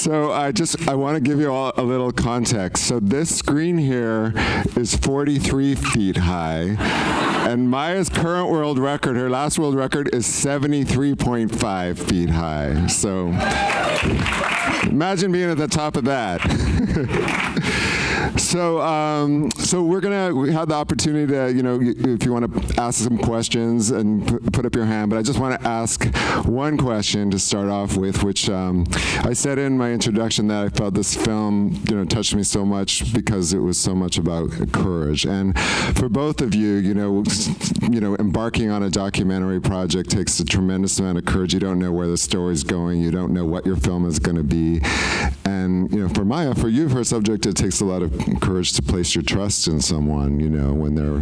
So I want to give you all a little context. So this screen here is 43 feet high, and Maya's current world record, her last world record, is 73.5 feet high. So imagine being at the top of that. So we had the opportunity to, if you want to ask some questions and put up your hand, but I just want to ask one question to start off with, which I said in my introduction that I felt this film, touched me so much because it was so much about courage. And for both of you, embarking on a documentary project takes a tremendous amount of courage. You don't know where the story's going. You don't know what your film is going to be. And, for Maya, for you, for a subject, it takes a lot of courage to place your trust in someone, when they're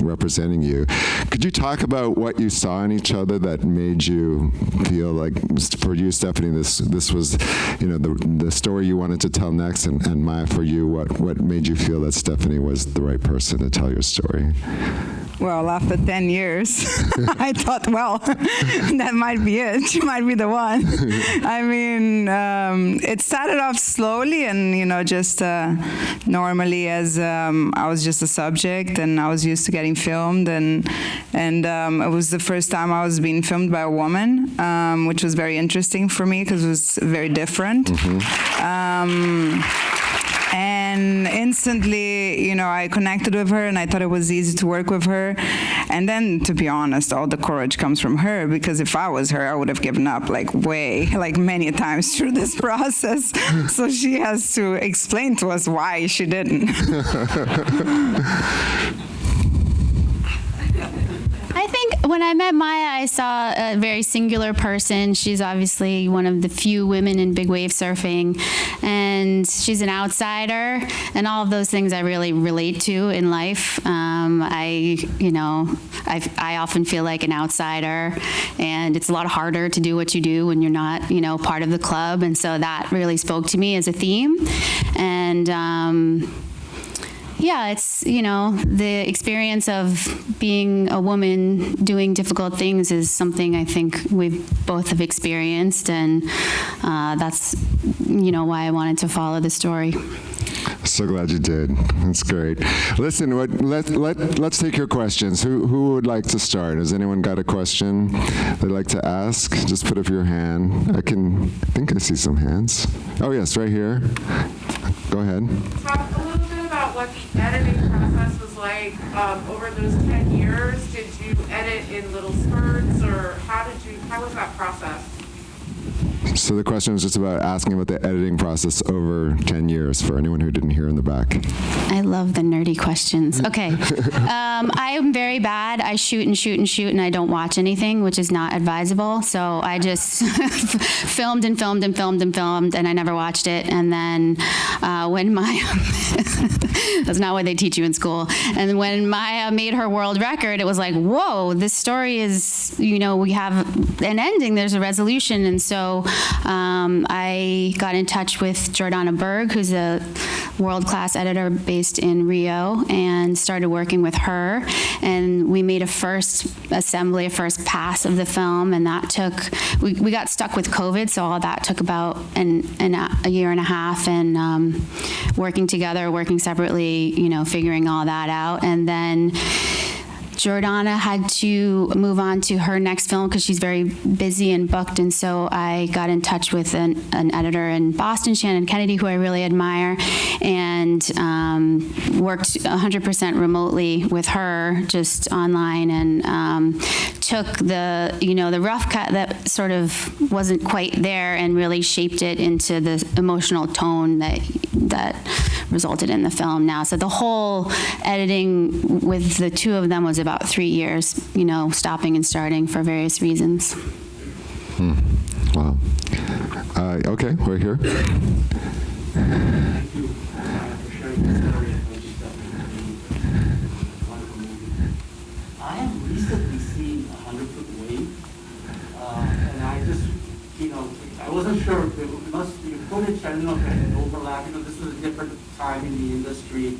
representing you. Could you talk about what you saw in each other that made you feel like, for you, Stephanie, this was, the story you wanted to tell next, and Maya, for you, what made you feel that Stephanie was the right person to tell your story? Well, after 10 years, I thought, well, that might be it. She might be the one. I mean, it started off slowly and, just normally as I was just a subject and I was used to getting filmed. And it was the first time I was being filmed by a woman, which was very interesting for me because it was very different. Mm-hmm. And instantly, I connected with her, and I thought it was easy to work with her. And then, to be honest, all the courage comes from her, because if I was her, I would have given up many times through this process. So she has to explain to us why she didn't. I think when I met Maya, I saw a very singular person. She's obviously one of the few women in big wave surfing, and she's an outsider, and all of those things I really relate to in life. I often feel like an outsider, and it's a lot harder to do what you do when you're not, part of the club, and so that really spoke to me as a theme. And yeah, it's, the experience of being a woman doing difficult things is something I think we both have experienced, and that's, why I wanted to follow the story. So glad you did. That's great. Listen, let's take your questions. Who would like to start? Has anyone got a question they'd like to ask? Just put up your hand. I think I see some hands. Oh, yes, right here. Go ahead. Talk a little bit about what the editing process was like over those 10 years. Did you edit in little spurts, or how was that process? So the question was just about asking about the editing process over 10 years for anyone who didn't hear in the back. I love the nerdy questions. Okay. I am very bad. I shoot and shoot and shoot, and I don't watch anything, which is not advisable. So I just filmed and filmed and filmed and filmed, and I never watched it. And then when Maya, that's not what they teach you in school. And when Maya made her world record, it was like, whoa, this story is, we have an ending, there's a resolution. And so I got in touch with Jordana Berg, who's a world-class editor based in Rio, and started working with her. And we made a first assembly, a first pass of the film, and that took, we got stuck with COVID, so all that took about a year and a half, and working together, working separately, figuring all that out. And then Jordana had to move on to her next film because she's very busy and booked, and so I got in touch with an editor in Boston, Shannon Kennedy, who I really admire, and worked 100% remotely with her, just online, and took the rough cut that sort of wasn't quite there and really shaped it into the emotional tone that resulted in the film now. So the whole editing with the two of them was about 3 years, stopping and starting for various reasons. Wow. Okay, we're here. I have recently seen 100-foot wave, and I just, I wasn't sure if it must be footage, I don't know if it had overlap, this was a different time in the industry,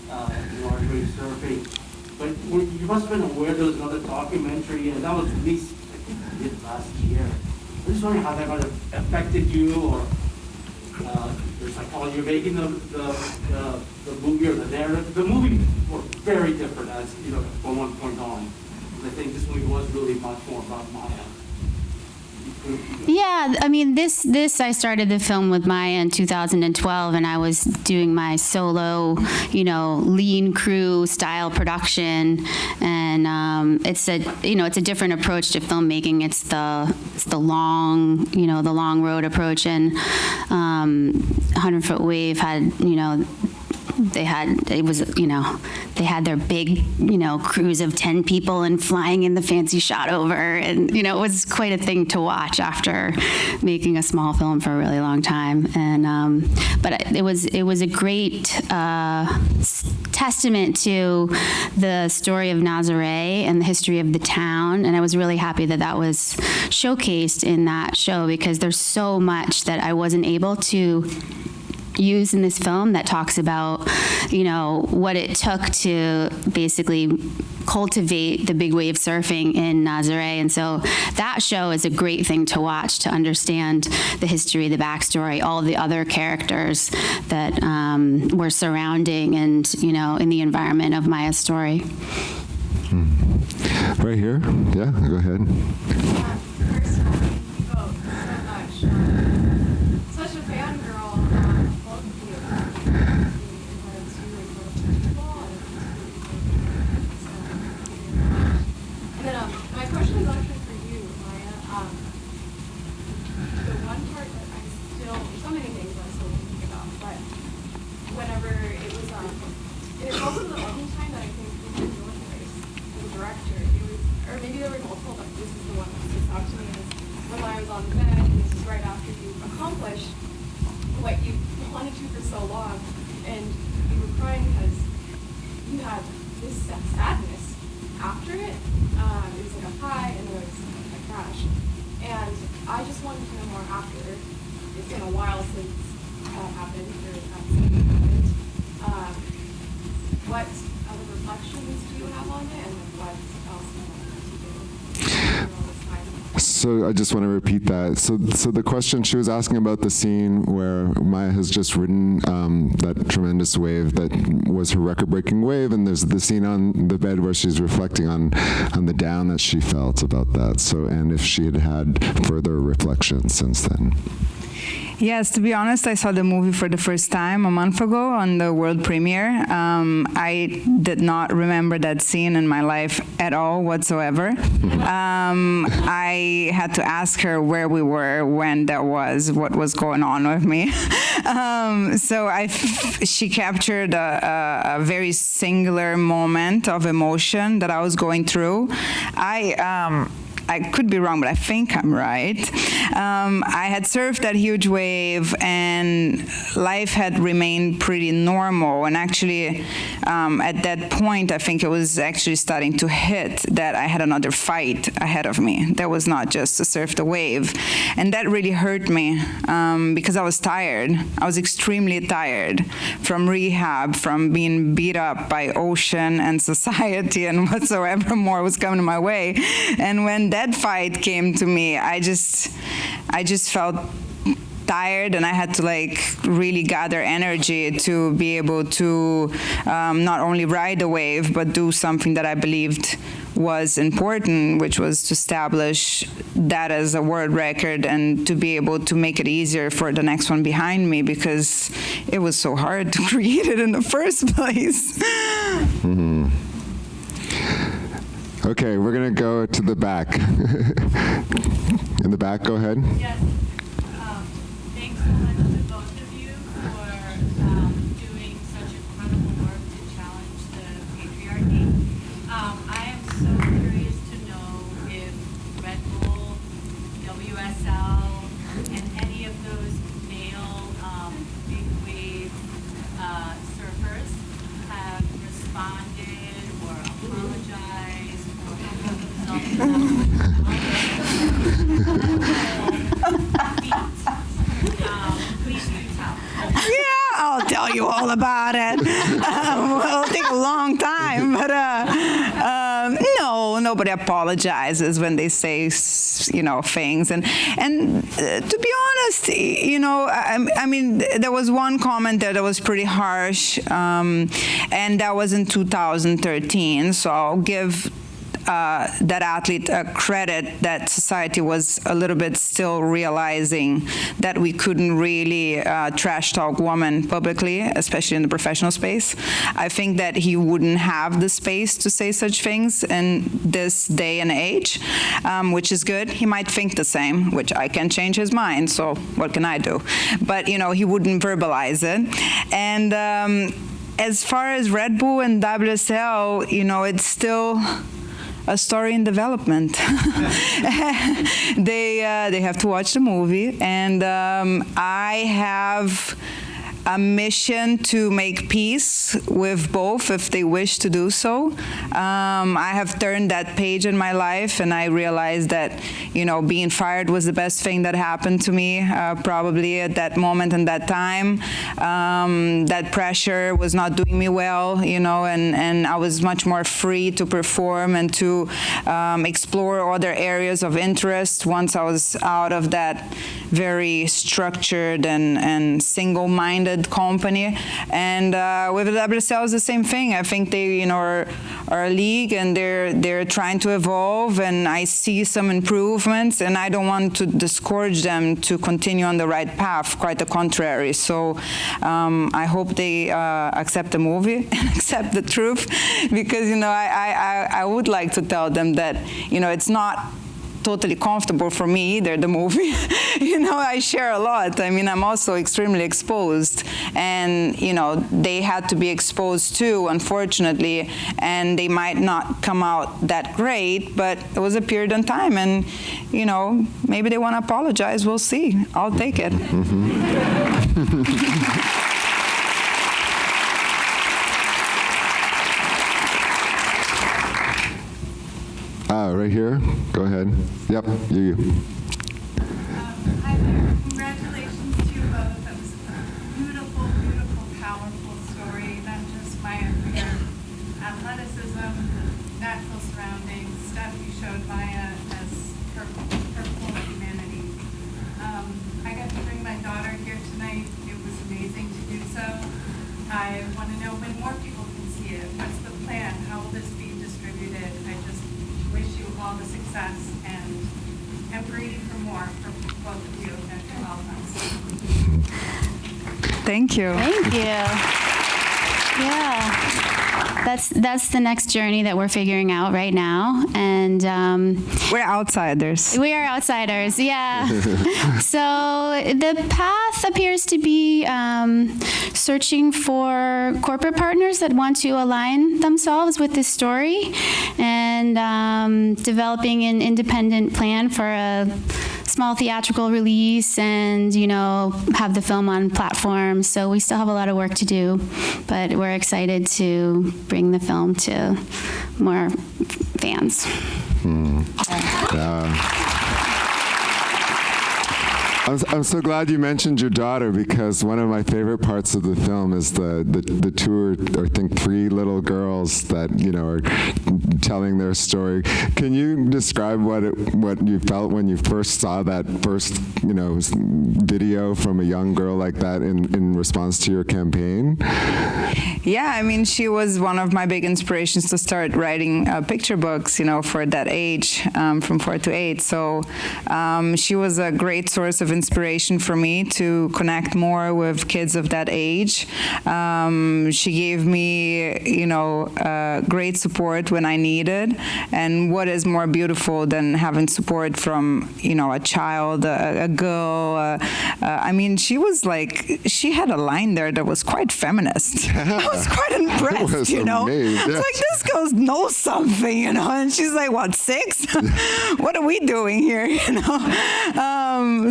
large wave surfing. But you must have been aware there was another documentary, and that was released, I think, last year. I'm just wondering how that might have affected you, or It's like, oh, you're making the movie or the narrative. The movie were very different as, from one point on. And I think this movie was really much more about Maya. Yeah, I mean, this I started the film with Maya in 2012, and I was doing my solo, lean crew style production, and it's a different approach to filmmaking. It's the long, the long road approach, and 100 Foot Wave had, they had their big, crews of 10 people and flying in the fancy shot over. And, it was quite a thing to watch after making a small film for a really long time. And, but it was a great testament to the story of Nazaré and the history of the town. And I was really happy that was showcased in that show, because there's so much that I wasn't able to use in this film that talks about, what it took to basically cultivate the big wave surfing in Nazaré. And so that show is a great thing to watch to understand the history, the backstory, all the other characters that were surrounding and, in the environment of Maya's story. Right here. Yeah, go ahead. First, thank you both so much. Such a fangirl, both of you. And then my question is actually for you, Maya. The one part that I still, so many things I'm still thinking about, but whenever it was also the only time that I think we were doing race as a director, it was, or maybe there were multiple, but this is the one that sticks out to me, is when I was on the bed, and this is right after you accomplished what you wanted to for so long, and you were crying because you had this sadness after it. It was like a high, and then it was a crash. And I just wanted to know more after. It's been a while since that happened, or that scene happened. What other reflections do you have on it, and what else do you want to do all this time? So I just want to repeat that. So the question, she was asking about the scene where Maya has just ridden that tremendous wave that was her record-breaking wave, and there's the scene on the bed where she's reflecting on the down that she felt about that. So, and if she had further reflections since then. Yes, to be honest, I saw the movie for the first time a month ago on the world premiere. I did not remember that scene in my life at all whatsoever. I had to ask her where we were, when that was, what was going on with me. She captured a very singular moment of emotion that I was going through. I could be wrong, but I think I'm right. I had surfed that huge wave, and life had remained pretty normal. And actually, at that point, I think it was actually starting to hit that I had another fight ahead of me. That was not just to surf the wave. And that really hurt me because I was tired. I was extremely tired from rehab, from being beat up by ocean and society and whatsoever more was coming my way. And when that fight came to me, I just felt tired, and I had to really gather energy to be able to not only ride the wave, but do something that I believed was important, which was to establish that as a world record and to be able to make it easier for the next one behind me, because it was so hard to create it in the first place. Mm-hmm. Okay, we're going to go to the back. In the back, go ahead. Yes. Thanks so much to both of you for doing such incredible work to challenge the patriarchy. I am so curious to know if Red Bull, WSL, and any of those male big wave surfers have responded or apologized or helped themselves. Please do tell. Yeah, I'll tell you all about it. It'll take a long time, but nobody apologizes when they say, things. And to be honest, I mean, there was one comment there that was pretty harsh, and that was in 2013. So I'll give that athlete credit that society was a little bit still realizing that we couldn't really trash talk women publicly, especially in the professional space. I think that he wouldn't have the space to say such things in this day and age, which is good. He might think the same, which I can change his mind, so what can I do? But, he wouldn't verbalize it. And as far as Red Bull and WSL, it's still a story in development. They have to watch the movie, and I have a mission to make peace with both if they wish to do so. I have turned that page in my life, and I realized that, being fired was the best thing that happened to me, probably at that moment and that time. That pressure was not doing me well, and I was much more free to perform and to explore other areas of interest once I was out of that very structured and single-minded company. And with the WSL, it's the same thing. I think they, are a league, and they're trying to evolve, and I see some improvements, and I don't want to discourage them to continue on the right path. Quite the contrary. So I hope they accept the movie and accept the truth, because I would like to tell them that it's not totally comfortable for me either, the movie. I share a lot. I mean, I'm also extremely exposed, and they had to be exposed too, unfortunately, and they might not come out that great, but it was a period of time, and maybe they want to apologize. We'll see. I'll take it. Right here. Go ahead. Yep, you. Hi there. Congratulations to you both. That was a beautiful, beautiful, powerful story. Not just Maya, your athleticism, natural surroundings, stuff you showed Maya as her full humanity. I got to bring my daughter here tonight. It was amazing to do so. I want to know when more people can see it. What's the plan? How will this be distributed? I just wish you all the success, and I'm breeding for more for both of you and for all of us. Thank you. Thank you. Yeah. That's the next journey that we're figuring out right now, and We're outsiders. we are outsiders. Yeah. So the path appears to be searching for corporate partners that want to align themselves with this story, and developing an independent plan for a small theatrical release, and have the film on platforms. So we still have a lot of work to do, but we're excited to bring the film to more fans. I'm so glad you mentioned your daughter, because one of my favorite parts of the film is the two, or I think 3 little girls that are telling their story. Can you describe what you felt when you first saw that first video from a young girl like that in response to your campaign? Yeah, I mean, she was one of my big inspirations to start writing picture books, for that age, from 4 to 8. So she was a great source of inspiration for me to connect more with kids of that age. She gave me, great support when I needed. And what is more beautiful than having support from, a child, a girl? I mean, she had a line there that was quite feminist. I was quite impressed, Amazing. It's like, this girl knows something, and she's like, what, 6? What are we doing here,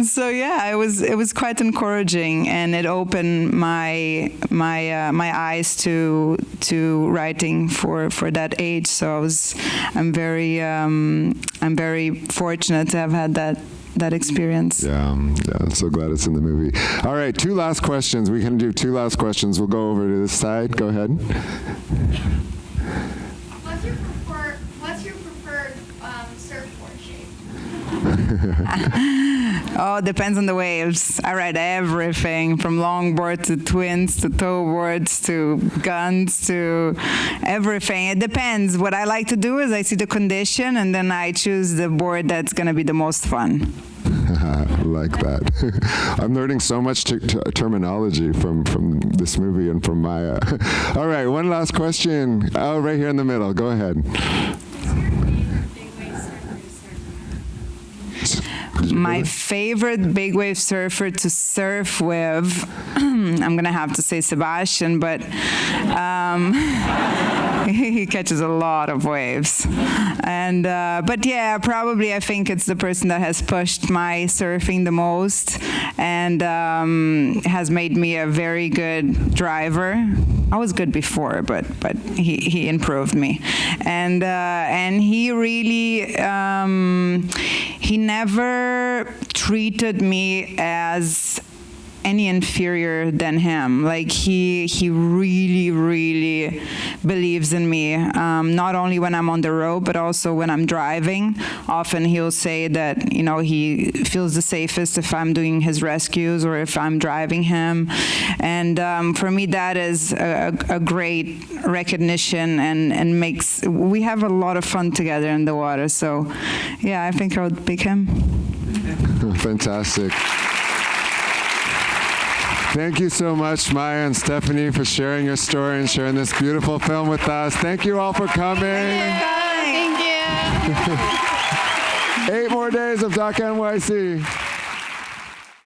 So yeah, it was quite encouraging, and it opened my eyes to writing for that age. So I'm very fortunate to have had that experience. Yeah, I'm so glad it's in the movie. All right, 2 last questions. We can do 2 last questions. We'll go over to this side. Go ahead. What's your preferred Oh, depends on the waves. I ride everything from longboard to twins to towboards to guns to everything. It depends. What I like to do is I see the condition and then I choose the board that's going to be the most fun. I like that. I'm learning so much terminology from this movie and from Maya. All right, one last question. Oh, right here in the middle. Go ahead. My favorite big wave surfer to surf with, I'm gonna have to say Sebastian, but he catches a lot of waves. And but yeah, probably I think it's the person that has pushed my surfing the most and has made me a very good driver. I was good before, but he improved me, and he really he never treated me as any inferior than him. Like he really believes in me, not only when I'm on the road but also when I'm driving. Often he'll say that, you know, he feels the safest if I'm doing his rescues or if I'm driving him, and for me that is a great recognition and makes, we have a lot of fun together in the water. So yeah, I think I would pick him. Fantastic. Thank you so much, Maya and Stephanie, for sharing your story and sharing this beautiful film with us. Thank you all for coming. Thank you. 8 more days of Doc NYC.